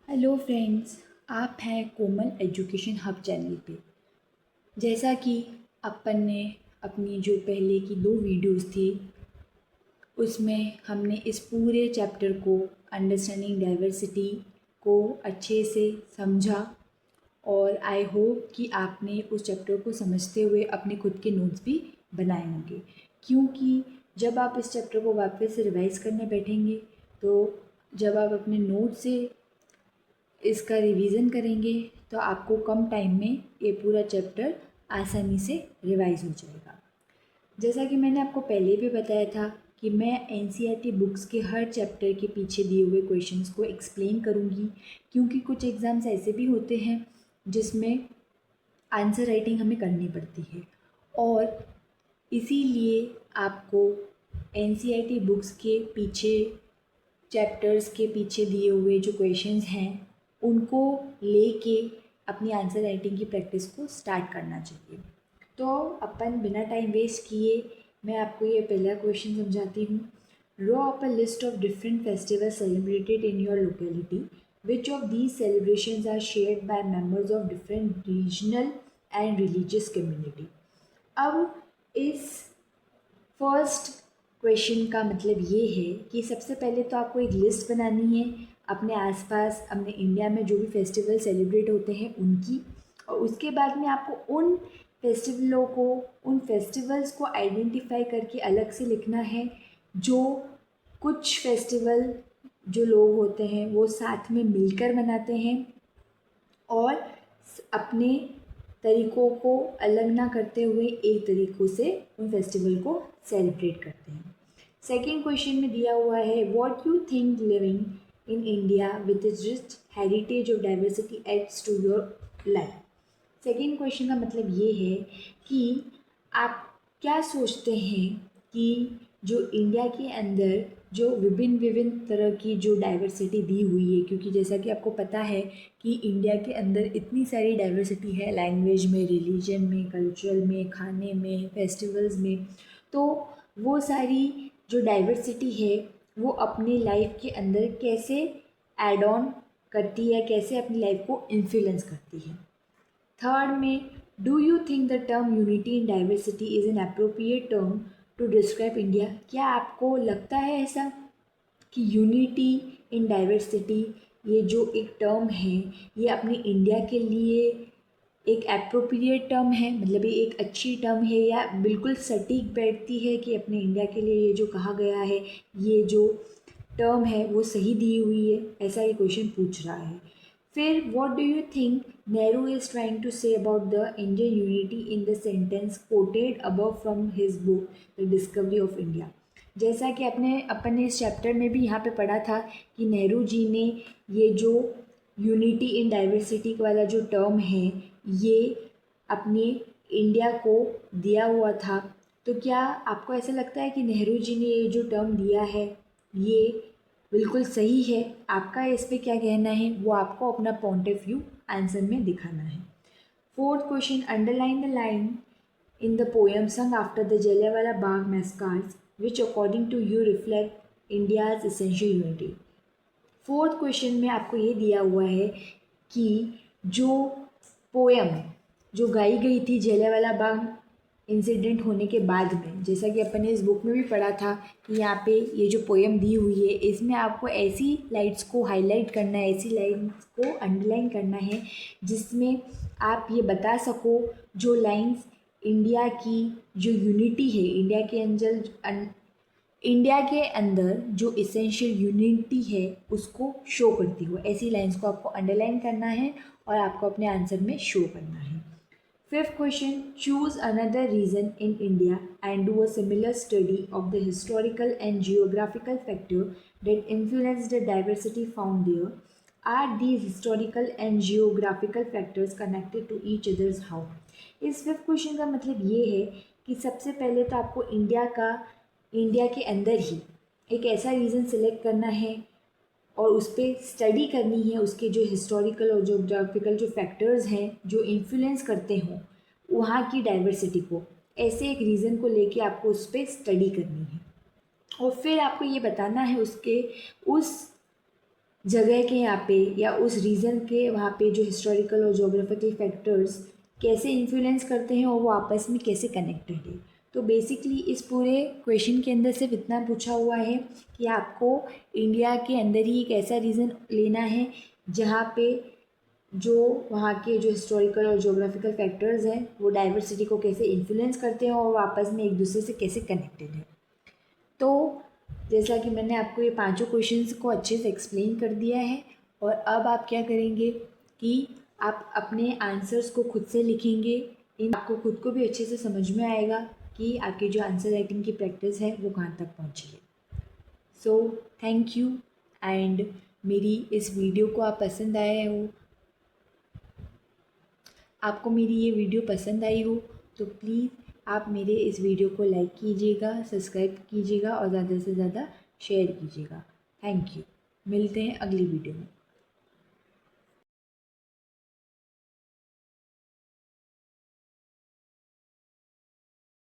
Hello friends. आप हैं कोमल education hub channel पे। जैसा कि अपन ने अपनी जो पहले की दो वीडियोस थी उसमें हमने इस पूरे चैप्टर को अंडरस्टैंडिंग डाइवर्सिटी को अच्छे से समझा और आई होप कि आपने उस चैप्टर को समझते हुए अपने खुद के नोट्स भी बनाए होंगे, क्योंकि जब आप इस चैप्टर को वापस से रिवाइज करने बैठेंगे तो जब आप अपने नोट से इसका रिवीजन करेंगे तो आपको कम टाइम में ये पूरा चैप्टर आसानी से रिवाइज हो जाएगा। जैसा कि मैंने आपको पहले भी बताया था कि मैं एनसीईआरटी बुक्स के हर चैप्टर के पीछे दिए हुए क्वेश्चंस को एक्सप्लेन करूँगी, क्योंकि कुछ एग्ज़ाम्स ऐसे भी होते हैं जिसमें आंसर राइटिंग हमें करनी पड़ती है और इसीलिए आपको एनसीईआरटी बुक्स के पीछे चैप्टर्स के पीछे दिए हुए जो क्वेश्चंस हैं उनको लेके अपनी आंसर राइटिंग की प्रैक्टिस को स्टार्ट करना चाहिए। तो अपन बिना टाइम वेस्ट किए मैं आपको ये पहला क्वेश्चन समझाती हूँ। Draw up a list of different festival celebrated in your locality, which of these celebrations are shared by members of different regional and religious community. अब इस फर्स्ट क्वेश्चन का मतलब ये है कि सबसे पहले तो आपको एक लिस्ट बनानी है अपने आसपास अपने इंडिया में जो भी फेस्टिवल सेलिब्रेट होते हैं उनकी, और उसके बाद में आपको उन फेस्टिवल्स को आइडेंटिफाई करके अलग से लिखना है। जो कुछ फेस्टिवल जो लोग होते हैं वो साथ में मिलकर मनाते हैं और अपने तरीक़ों को अलग ना करते हुए एक तरीक़ों से उन फेस्टिवल को सेलिब्रेट करते हैं। सेकेंड क्वेश्चन में दिया हुआ है what you think living in India with its rich heritage of diversity adds to your life. Second question का मतलब ये है कि आप क्या सोचते हैं कि जो इंडिया के अंदर जो विभिन्न विभिन्न तरह की जो डाइवर्सिटी दी हुई है, क्योंकि जैसा कि आपको पता है कि इंडिया के अंदर इतनी सारी डाइवर्सिटी है लैंग्वेज में, रिलीजन में, कल्चर में, खाने में, फेस्टिवल्स में, तो वो सारी जो डाइवर्सिटी है वो अपनी लाइफ के अंदर कैसे एड ऑन करती है, कैसे अपनी लाइफ को इन्फ्लुएंस करती है। थर्ड में do you think the term unity in diversity is an appropriate term to describe India. क्या आपको लगता है ऐसा कि यूनिटी इन डाइवर्सिटी ये जो एक टर्म है ये अपने इंडिया के लिए एक एप्रोप्रिएट टर्म है, मतलब ये एक अच्छी टर्म है या बिल्कुल सटीक बैठती है कि अपने इंडिया के लिए ये जो कहा गया है ये जो टर्म है वो सही दी हुई है, ऐसा ये क्वेश्चन पूछ रहा है। फिर what do you think Nehru is trying to say about the Indian unity in the sentence quoted above from his book the Discovery of India. जैसा कि अपन ने इस चैप्टर में भी यहाँ पे पढ़ा था कि नेहरू जी ने ये जो यूनिटी इन डाइवर्सिटी वाला जो टर्म है ये अपने इंडिया को दिया हुआ था। तो क्या आपको ऐसा लगता है कि नेहरू जी ने ये जो टर्म दिया है ये बिल्कुल सही है? आपका इस पे क्या कहना है वो आपको अपना पॉइंट ऑफ व्यू आंसर में दिखाना है। Fourth question underline the line in the poem sung after the Jallianwala Bagh massacres, which according to you reflect India's essential unity। Fourth question में आपको ये दिया हुआ है कि जो पोएम जो गाई गई थी जलियांवाला बाग इंसिडेंट होने के बाद में, जैसा कि अपन ने इस बुक में भी पढ़ा था कि यहाँ पे ये जो पोएम दी हुई है इसमें आपको ऐसी लाइन्स को हाईलाइट करना है, ऐसी लाइन्स को अंडरलाइन करना है जिसमें आप ये बता सको जो लाइन्स इंडिया की जो यूनिटी है, इंडिया के अंदर जो इसेंशियल यूनिटी है उसको शो करती हो, ऐसी लाइन्स को आपको अंडरलाइन करना है और आपको अपने आंसर में शो करना है। Fifth question choose another region in India and do a similar study of the historical and geographical factor that influence the diversity found there. Are these historical and geographical factors connected to each others how. इस fifth question का मतलब ये है कि सबसे पहले तो आपको इंडिया के अंदर ही एक ऐसा रीज़न सिलेक्ट करना है और उस पर स्टडी करनी है, उसके जो हिस्टोरिकल और जोग्राफिकल जो फैक्टर्स हैं जो इन्फ्लुएंस करते हों वहाँ की डाइवर्सिटी को, ऐसे एक रीज़न को लेके आपको उस पर स्टडी करनी है और फिर आपको ये बताना है उसके उस जगह के यहाँ पे या उस रीजन के वहाँ पे जो हिस्टोरिकल और जोग्राफिकल फैक्टर्स कैसे इन्फ्लुएंस करते हैं और वो आपस में कैसे कनेक्टेड है। तो बेसिकली इस पूरे क्वेश्चन के अंदर सिर्फ इतना पूछा हुआ है कि आपको इंडिया के अंदर ही एक ऐसा रीज़न लेना है जहाँ पे जो वहाँ के जो हिस्टोरिकल और जोग्राफिकल फैक्टर्स हैं वो डाइवर्सिटी को कैसे इन्फ्लुएंस करते हैं और वो आपस में एक दूसरे से कैसे कनेक्टेड है। तो जैसा कि मैंने आपको ये पांचों क्वेश्चंस को अच्छे से एक्सप्लेन कर दिया है, और अब आप क्या करेंगे कि आप अपने आंसर्स को खुद से लिखेंगे। इन आपको खुद को भी अच्छे से समझ में आएगा कि आपकी जो आंसर राइटिंग की प्रैक्टिस है वो कहाँ तक पहुँची है। So thank you. एंड मेरी इस वीडियो को आप पसंद आए हो, आपको मेरी ये वीडियो पसंद आई हो तो प्लीज़ आप मेरे इस वीडियो को लाइक कीजिएगा, सब्सक्राइब कीजिएगा और ज़्यादा से ज़्यादा शेयर कीजिएगा। Thank you. मिलते हैं अगली वीडियो में।